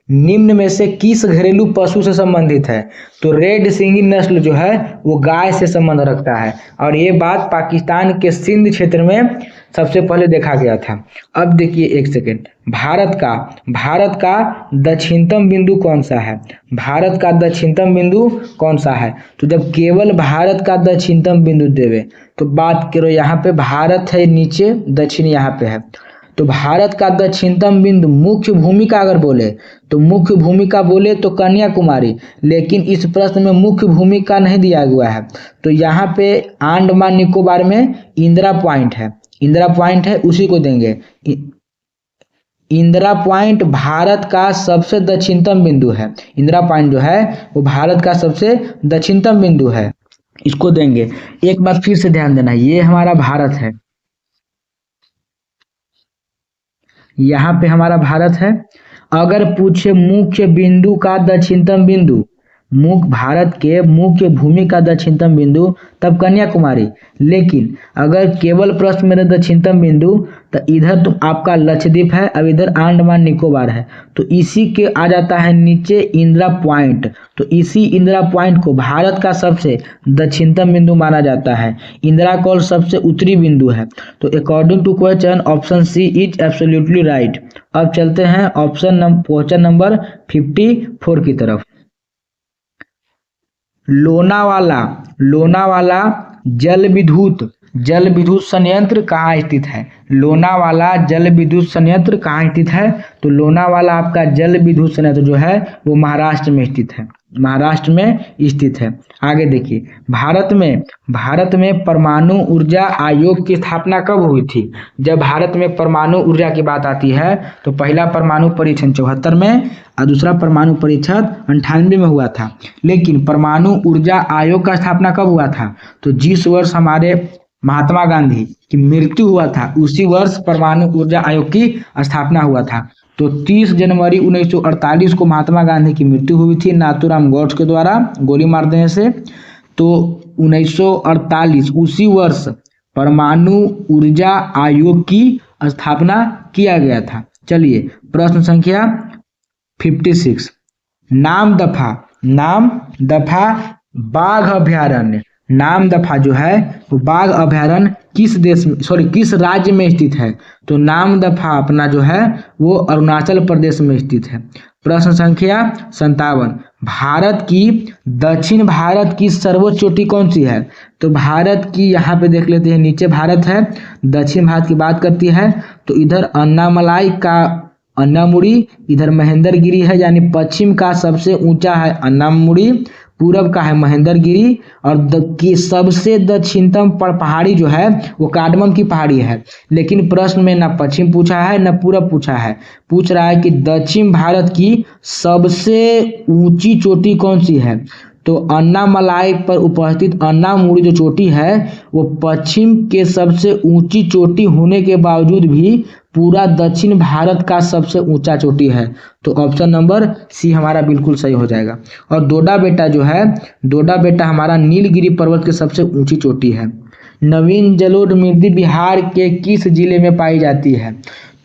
निम्न में से किस घरेलू पशु से संबंधित है? तो रेड सिंही नस्ल जो है वो गाय से संबंध रखता है और ये बात पाकिस्तान के सिंध क्षेत्र में सबसे पहले देखा गया था। अब देखिए एक सेकेंड, भारत का दक्षिणतम बिंदु कौन सा है? भारत का दक्षिणतम बिंदु कौन सा है? तो जब केवल भारत का दक्षिणतम बिंदु देवे तो बात करो, यहाँ पे भारत है नीचे, दक्षिण यहाँ पे है, तो भारत का दक्षिणतम बिंदु मुख्य भूमिका अगर बोले तो मुख्य भूमिका बोले तो कन्याकुमारी, लेकिन इस प्रश्न में मुख्य भूमिका नहीं दिया हुआ है। तो यहाँ पे अंडमान निकोबार में इंदिरा पॉइंट है, उसी को देंगे। इंदिरा पॉइंट भारत का सबसे दक्षिणतम बिंदु है। इंदिरा पॉइंट जो है वो भारत का सबसे दक्षिणतम बिंदु है, इसको देंगे। एक बात फिर से ध्यान देना, ये हमारा भारत है, यहाँ पे हमारा भारत है। अगर पूछे मुख्य बिंदु का दक्षिणतम बिंदु, भारत के मुख्य भूमि का दक्षिणतम बिंदु, तब कन्याकुमारी। लेकिन अगर केवल प्रश्न में दक्षिणतम बिंदु तो इधर तो आपका लक्षद्वीप है, अब इधर अंडमान निकोबार है, तो इसी के आ जाता है नीचे इंदिरा पॉइंट। तो इसी इंदिरा पॉइंट को भारत का सबसे दक्षिणतम बिंदु माना जाता है। इंदिरा कॉल सबसे उत्तरी बिंदु है। तो according to question option C is absolutely right. अब चलते हैं क्वेश्चन नंबर 54 की तरफ। लोनावाला जल विद्युत संयंत्र कहाँ स्थित है? लोनावाला जल विद्युत संयंत्र कहाँ स्थित है? तो लोनावाला आपका जल विद्युत संयंत्र जो है वो महाराष्ट्र में स्थित है। आगे देखिए, भारत में परमाणु ऊर्जा आयोग की स्थापना कब हुई थी? जब भारत में परमाणु ऊर्जा की बात आती है तो पहला परमाणु परीक्षण 74 में और दूसरा परमाणु परीक्षण 98 में हुआ था। लेकिन परमाणु ऊर्जा आयोग का स्थापना कब हुआ था? तो जिस वर्ष हमारे महात्मा गांधी की मृत्यु हुआ था उसी वर्ष परमाणु ऊर्जा आयोग की स्थापना हुआ था। तो 30 जनवरी 1948 को महात्मा गांधी की मृत्यु हुई थी नाथूराम गॉड्स के द्वारा गोली मार देने से। तो 1948 उसी वर्ष परमाणु ऊर्जा आयोग की स्थापना किया गया था। चलिए प्रश्न संख्या 56, नाम दफा बाघ अभयारण्य, नाम दफा जो है वो बाघ अभयारण्य किस राज्य में स्थित है? तो नाम दफा अपना जो है वो अरुणाचल प्रदेश में स्थित है। प्रश्न संख्या 57, दक्षिण भारत की सर्वोच्च चोटी कौन सी है? तो भारत की यहाँ पे देख लेते हैं, नीचे भारत है, दक्षिण भारत की बात करती है तो इधर अन्नामलाई का अन्नामुड़ी, इधर महेंद्रगिरी है, यानी पश्चिम का सबसे ऊंचा है अन्नामुड़ी, पूरब का है महेंद्रगिरी और की सबसे दक्षिणतम पहाड़ी जो है वो कार्डमम की पहाड़ी है। लेकिन प्रश्न में ना पश्चिम पूछा है ना पूरब पूछा है, पूछ रहा है कि दक्षिण भारत की सबसे ऊंची चोटी कौन सी है? तो अन्नामलाई पर उपस्थित अन्नामुड़ी जो चोटी है वो पश्चिम के सबसे ऊंची चोटी होने के बावजूद भी पूरा दक्षिण भारत का सबसे ऊंचा चोटी है। तो ऑप्शन नंबर सी हमारा बिल्कुल सही हो जाएगा। और डोडा बेटा हमारा नीलगिरी पर्वत की सबसे ऊंची चोटी है। नवीन जलोढ़ मृदा बिहार के किस जिले में पाई जाती है?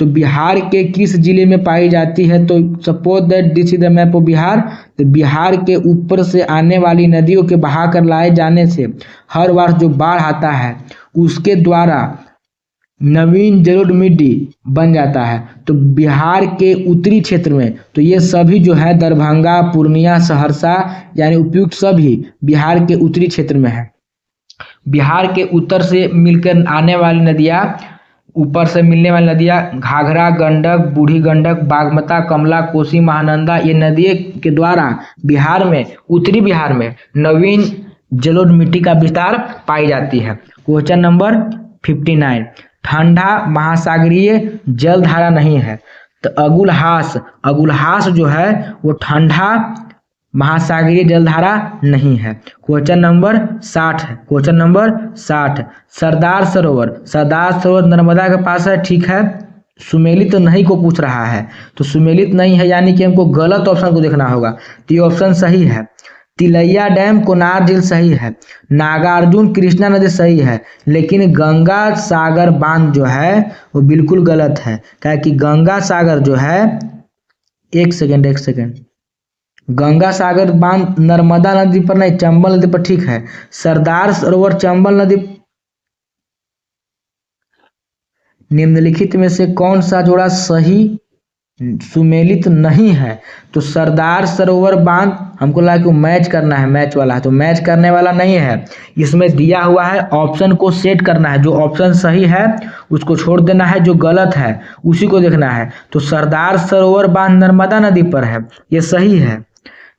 तो बिहार के किस जिले में पाई जाती है? तो suppose that this is the map of Bihar. तो बिहार के ऊपर से आने वाली नदियों के बहा कर लाए जाने से हर बार जो बाढ़ आता है उसके द्वारा नवीन जलोढ़ मिट्टी बन जाता है। तो बिहार के उत्तरी क्षेत्र में तो ये सभी जो है दरभंगा, पूर्णिया, सहरसा यानी उपयुक्त सभी बिहार के उत्तरी क्षेत्र में है। बिहार के उत्तर से मिलकर आने वाली नदियाँ, ऊपर से मिलने वाली नदियाँ घाघरा, गंडक, बूढ़ी गंडक, बागमती, कमला, कोसी, महानंदा, ये नदियों के द्वारा बिहार में, उत्तरी बिहार में नवीन जलोढ़ मिट्टी का विस्तार पाई जाती है। क्वेश्चन नंबर 59, ठंडा महासागरीय जलधारा नहीं है। तो अगुलहास जो है वो ठंडा महासागरीय जलधारा नहीं है। क्वेश्चन नंबर 60 है। क्वेश्चन नंबर 60, सरदार सरोवर नर्मदा के पास है, ठीक है। सुमेलित नहीं को पूछ रहा है, तो सुमेलित नहीं है यानी कि हमको गलत ऑप्शन को देखना होगा। तो ये ऑप्शन सही है। तिलैया डैम, कोनार झील सही है। नागार्जुन कृष्णा नदी सही है, लेकिन गंगा सागर बांध जो है वो बिल्कुल गलत है। क्या कि गंगा सागर जो है, एक सेकेंड, गंगा सागर बांध नर्मदा नदी पर नहीं, चंबल नदी पर, ठीक है। सरदार सरोवर चंबल नदी, निम्नलिखित में से कौन सा जोड़ा सही सुमेलित नहीं है? तो सरदार सरोवर बांध हमको लगा कि मैच करना है, मैच वाला है, तो मैच करने वाला नहीं है। इसमें दिया हुआ है ऑप्शन को सेट करना है, जो ऑप्शन सही है उसको छोड़ देना है, जो गलत है उसी को देखना है। तो सरदार सरोवर बांध नर्मदा नदी पर है, ये सही है।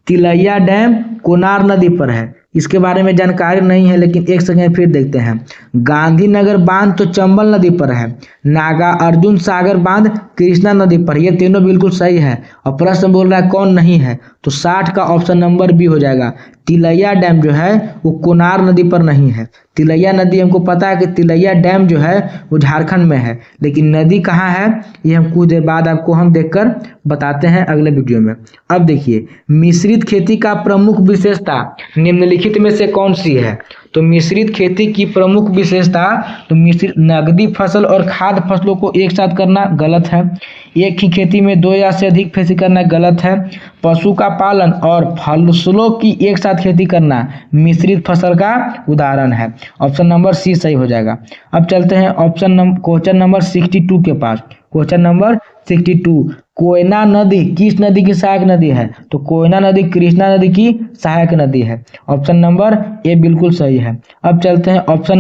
तिलैया डैम कोनार नदी पर है, इसके बारे में जानकारी नहीं है, लेकिन एक सेकेंड फिर देखते हैं। गांधीनगर बांध तो चंबल नदी पर है। नागार्जुन सागर बांध कृष्णा नदी पर, ये तीनों बिल्कुल सही है। और प्रश्न बोल रहा है कौन नहीं है, तो 60 का ऑप्शन नंबर बी हो जाएगा। तिलैया डैम जो है वो कोनार नदी पर नहीं है। तिलैया नदी हमको पता है कि तिलैया डैम जो है वो झारखंड में है, लेकिन नदी कहाँ है ये हम कुछ देर बाद आपको हम देखकर बताते हैं अगले वीडियो में। अब देखिए, मिश्रित खेती का प्रमुख विशेषता निम्नलिखित में से कौन सी है? तो मिश्रित खेती की प्रमुख विशेषता, तो मिश्रित नकदी फसल और खाद्य फसलों को एक साथ करना गलत है। एक ही खेती में 2 या से अधिक फसल करना गलत है। पशु का पालन और फसलों की एक साथ खेती करना मिश्रित फसल का उदाहरण है। ऑप्शन नंबर सी सही हो जाएगा। अब चलते हैं क्वेश्चन नंबर 62 के पास। क्वेश्चन नंबर 62, कोयना नदी किस नदी की सहायक नदी है? तो कोयना नदी कृष्णा नदी की सहायक नदी है। ऑप्शन नंबर ए बिल्कुल सही है। अब चलते हैं क्वेश्चन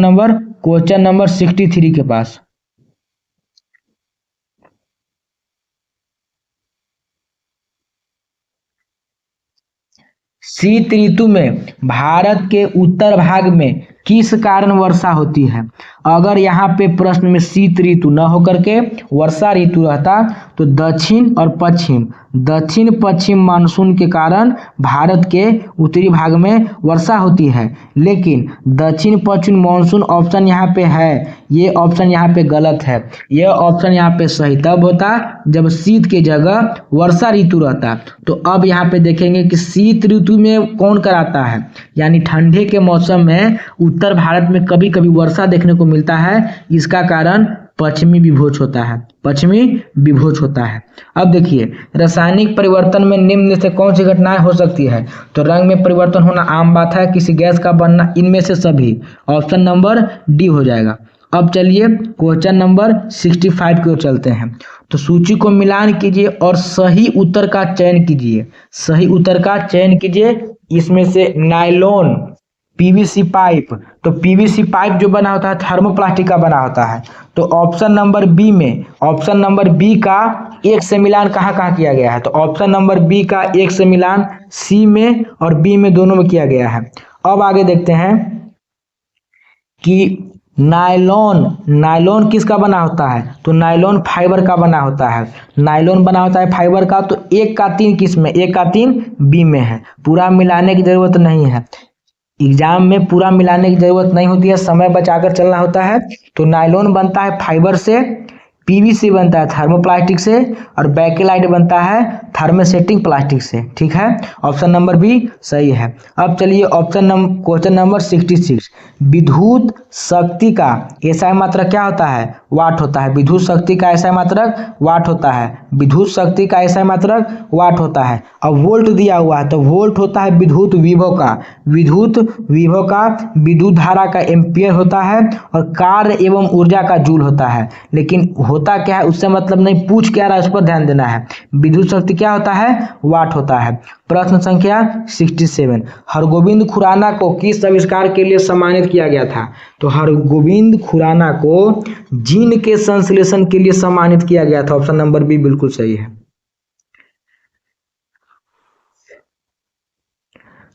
नंबर 63 के पास। शीत ऋतु में भारत के उत्तर भाग में किस कारण वर्षा होती है? अगर यहाँ पे प्रश्न में शीत ऋतु न होकर के वर्षा ऋतु रहता तो दक्षिण पश्चिम मानसून के कारण भारत के उत्तरी भाग में वर्षा होती है। लेकिन दक्षिण पश्चिम मानसून ऑप्शन यहाँ पे है, ये ऑप्शन यहाँ पे गलत है। ये ऑप्शन यहाँ पे सही तब होता जब शीत के जगह वर्षा ऋतु रहता। तो अब यहाँ पे देखेंगे कि शीत ऋतु में कौन कराता है, यानी ठंडे के मौसम में उत्तर भारत में कभी कभी वर्षा देखने को मिलता है। इसका कारण पश्चिमी विभोज होता है। अब देखिए, रासायनिक परिवर्तन में निम्न से कौन सी घटनाएं हो सकती है? तो रंग में परिवर्तन होना आम बात है, किसी गैस का बनना, इनमें से सभी। ऑप्शन नंबर डी हो जाएगा। अब चलिए क्वेश्चन नंबर 65 की ओर चलते हैं। तो सूची को मिलान कीजिए और सही उत्तर का चयन कीजिए। इसमें से नायलॉन, पीवीसी पाइप, तो पीवीसी पाइप जो बना होता है थर्मोप्लास्टिक का बना होता है। तो ऑप्शन नंबर बी का एक से मिलान कहाँ किया गया है? तो ऑप्शन नंबर बी का एक से मिलान सी में और बी में दोनों में किया गया है। अब आगे देखते हैं कि नायलॉन किसका बना होता है? तो नायलॉन फाइबर का बना होता है। नायलॉन बना होता है फाइबर का। तो 1 का 3 किस में? 1 का 3 बी में है। पूरा मिलाने की जरूरत नहीं है, एग्जाम में पूरा मिलाने की जरूरत नहीं होती है, समय बचाकर चलना होता है। तो नायलॉन बनता है फाइबर से, पीवीसी बनता है थर्मोप्लास्टिक से, और बैकेलाइट बनता है थर्मोसेटिंग प्लास्टिक से। ठीक है, ऑप्शन नंबर बी सही है। अब चलिए क्वेश्चन नंबर 66, विद्युत शक्ति का एसआई मात्रा क्या होता है? वाट होता है। विद्युत शक्ति का ऐसा मात्रक वाट होता है। विद्युत शक्ति का ऐसा मात्रक वाट होता है। अब वोल्ट दिया हुआ है तो वोल्ट होता है विद्युत विभव का, विद्युत विभव का विद्युत धारा का एम्पियर होता है, और कार्य एवं ऊर्जा का जूल होता है। लेकिन होता क्या है उससे मतलब नहीं, पूछ क्या रहा है उस पर ध्यान देना है। विद्युत शक्ति क्या होता है, वाट होता है। प्रश्न संख्या 67, हरगोविंद खुराना को किस आविष्कार के लिए सम्मानित किया गया था? तो हरगोविंद खुराना को जीन के संश्लेषण के लिए सम्मानित किया गया था। ऑप्शन नंबर बी बिल्कुल सही है।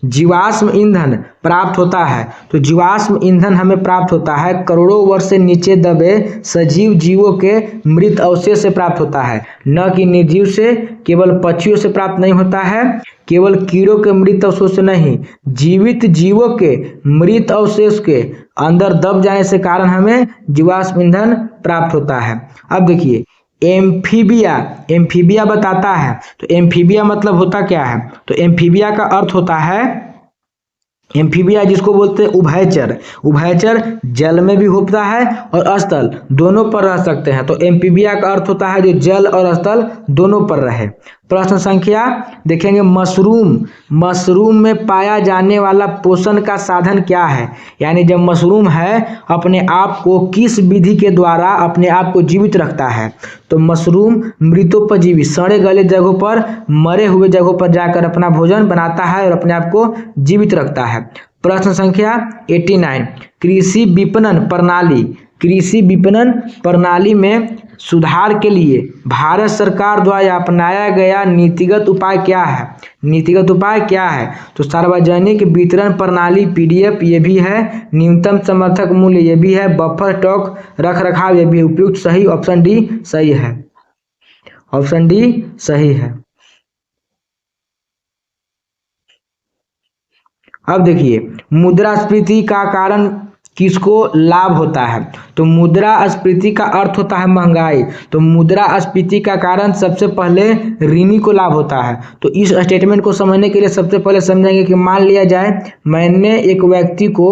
जीवाश्म ईंधन प्राप्त होता है, तो जीवाश्म ईंधन हमें प्राप्त होता है करोड़ों वर्ष से नीचे दबे सजीव जीवों के मृत अवशेष से प्राप्त होता है, न कि निर्जीव से। केवल पक्षियों से प्राप्त नहीं होता है, केवल कीड़ों के मृत अवशेष से नहीं, जीवित जीवों के मृत अवशेष के अंदर दब जाने से कारण हमें जीवाश्म ईंधन प्राप्त होता है। अब देखिए एम्फीबिया, एम्फीबिया बताता है, तो एम्फीबिया मतलब होता क्या है? तो एम्फीबिया का अर्थ होता है, एम्फीबिया जिसको बोलते हैं उभयचर, उभयचर जल में भी होता है और स्थल दोनों पर रह सकते हैं। तो एम्फीबिया का अर्थ होता है जो जल और स्थल दोनों पर रहे। प्रश्न संख्या देखेंगे मशरूम, मशरूम में पाया जाने वाला पोषण का साधन क्या है? यानी जब मशरूम है अपने आप को किस विधि के द्वारा अपने आप को जीवित रखता है? तो मशरूम मृतोपजीवी, सड़े गले जगहों पर, मरे हुए जगहों पर जाकर अपना भोजन बनाता है और अपने आप को जीवित रखता है। प्रश्न संख्या 89, कृषि विपणन प्रणाली, कृषि विपणन प्रणाली में सुधार के लिए भारत सरकार द्वारा अपनाया गया नीतिगत उपाय क्या है? नीतिगत उपाय क्या है? तो सार्वजनिक वितरण प्रणाली पीडीएफ ये भी है, न्यूनतम समर्थक मूल्य ये भी है, बफर स्टॉक रख रखाव ये भी उपयुक्त सही। ऑप्शन डी सही है, ऑप्शन डी सही है। अब देखिए मुद्रास्फीति का कारण किसको लाभ होता है? तो मुद्रास्फीति का अर्थ होता है महंगाई, तो मुद्रास्फीति का कारण सबसे पहले ऋणी को लाभ होता है। तो इस स्टेटमेंट को समझने के लिए सबसे पहले समझेंगे कि मान लिया जाए मैंने एक व्यक्ति को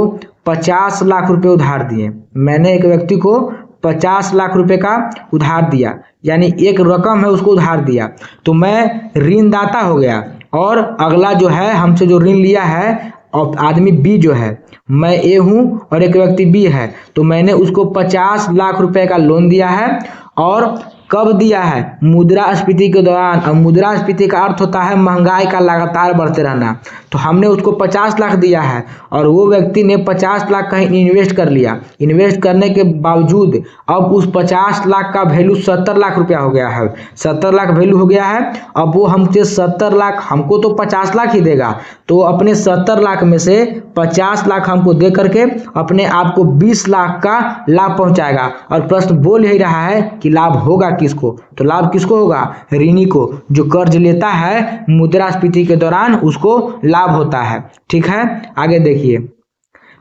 50 लाख रुपए उधार दिए, मैंने एक व्यक्ति को 50 लाख रुपए का उधार दिया, यानी एक रकम है उसको उधार दिया, तो मैं ऋणदाता हो गया। और अगला जो है हमसे जो ऋण लिया है आदमी बी जो है, मैं ए हूँ और एक व्यक्ति बी है, तो मैंने उसको 50 लाख रुपए का लोन दिया है। और कब दिया है? मुद्रास्फीति के दौरान। अब मुद्रास्फीति का अर्थ होता है महंगाई का लगातार बढ़ते रहना। तो हमने उसको 50 लाख दिया है और वो व्यक्ति ने 50 लाख कहीं इन्वेस्ट कर लिया, इन्वेस्ट करने के बावजूद अब उस 50 लाख का वैल्यू 70 लाख रुपया हो गया है, 70 लाख वैल्यू हो गया है। अब वो हमसे 70 लाख, हमको तो 50 लाख ही देगा, तो अपने 70 लाख में से 50 लाख हमको दे करके अपने आप को 20 लाख का लाभ पहुंचाएगा। और प्रश्न बोल ही रहा है कि लाभ होगा किसको? तो लाभ किसको होगा? ऋणी को, जो कर्ज लेता है मुद्रास्फीति के दौरान उसको लाभ होता है। ठीक है, आगे देखिए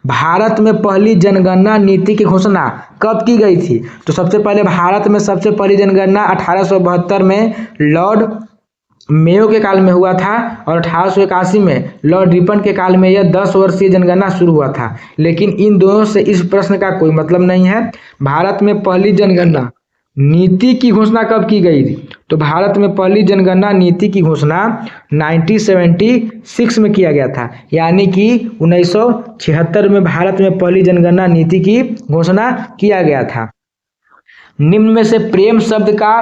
भारत में पहली जनगणना नीति की घोषणा कब की गई थी? तो सबसे पहले भारत में सबसे पहली जनगणना 1872 में लॉर्ड मेयो के काल में हुआ था और 1881 में लॉर्ड रिपन के काल में यह 10 वर्षीय जनगणना शुरू हुआ था। लेकिन इन दोनों से इस प्रश्न का कोई मतलब नहीं है। भारत में पहली जनगणना नीति की घोषणा कब की गई थी? तो भारत में पहली जनगणना नीति की घोषणा 1976 में किया गया था, यानी कि 1976 में भारत में पहली जनगणना नीति की घोषणा किया गया था। निम्न में से प्रेम शब्द का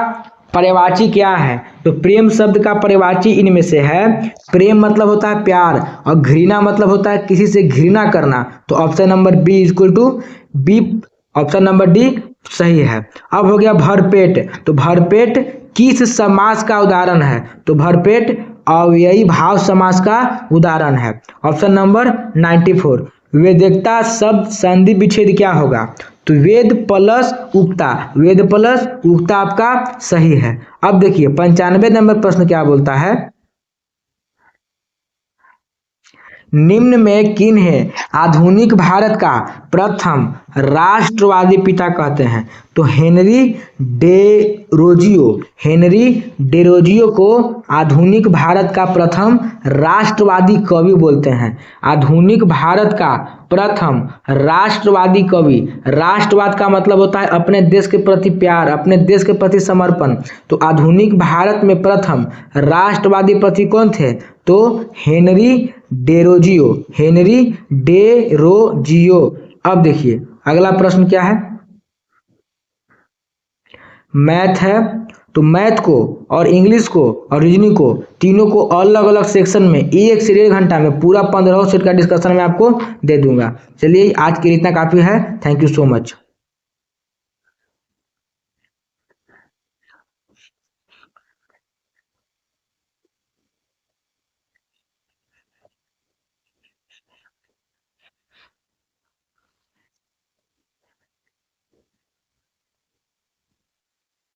पर्यायवाची क्या है? तो प्रेम शब्द का पर्यायवाची इनमें से है, प्रेम मतलब होता है प्यार और घृणा मतलब होता है किसी से घृणा करना। तो option number B equal to B, option number D सही है। अब हो गया भरपेट, तो भरपेट किस समास का उदाहरण है? तो भरपेट अव्ययी भाव समास का उदाहरण है। Option number 94। वेदकता शब्द संधि विच्छेद क्या होगा? तो वेद प्लस उक्ता, वेद प्लस उक्ता आपका सही है। अब देखिए 95 नंबर प्रश्न क्या बोलता है, निम्न में किन्हें आधुनिक भारत का प्रथम राष्ट्रवादी पिता कहते हैं? तो हेनरी डेरोजियो को आधुनिक भारत का प्रथम राष्ट्रवादी कवि बोलते हैं। आधुनिक भारत का प्रथम राष्ट्रवादी कवि। राष्ट्रवाद का मतलब होता है अपने देश के प्रति प्यार, अपने देश के प्रति समर्पण। तो आधुनिक भारत में प्रथम राष्ट्रवादी प्रति कौन थे? तो हेनरी डेरोजियो। अब देखिए अगला प्रश्न क्या है, मैथ है। तो मैथ को और इंग्लिश को और रीजनिंग को तीनों को अलग अलग सेक्शन में 1 से 1.5 घंटा में पूरा 15 सेट का डिस्कशन मैं आपको दे दूंगा। चलिए आज के लिए इतना काफ़ी है। Thank you so much.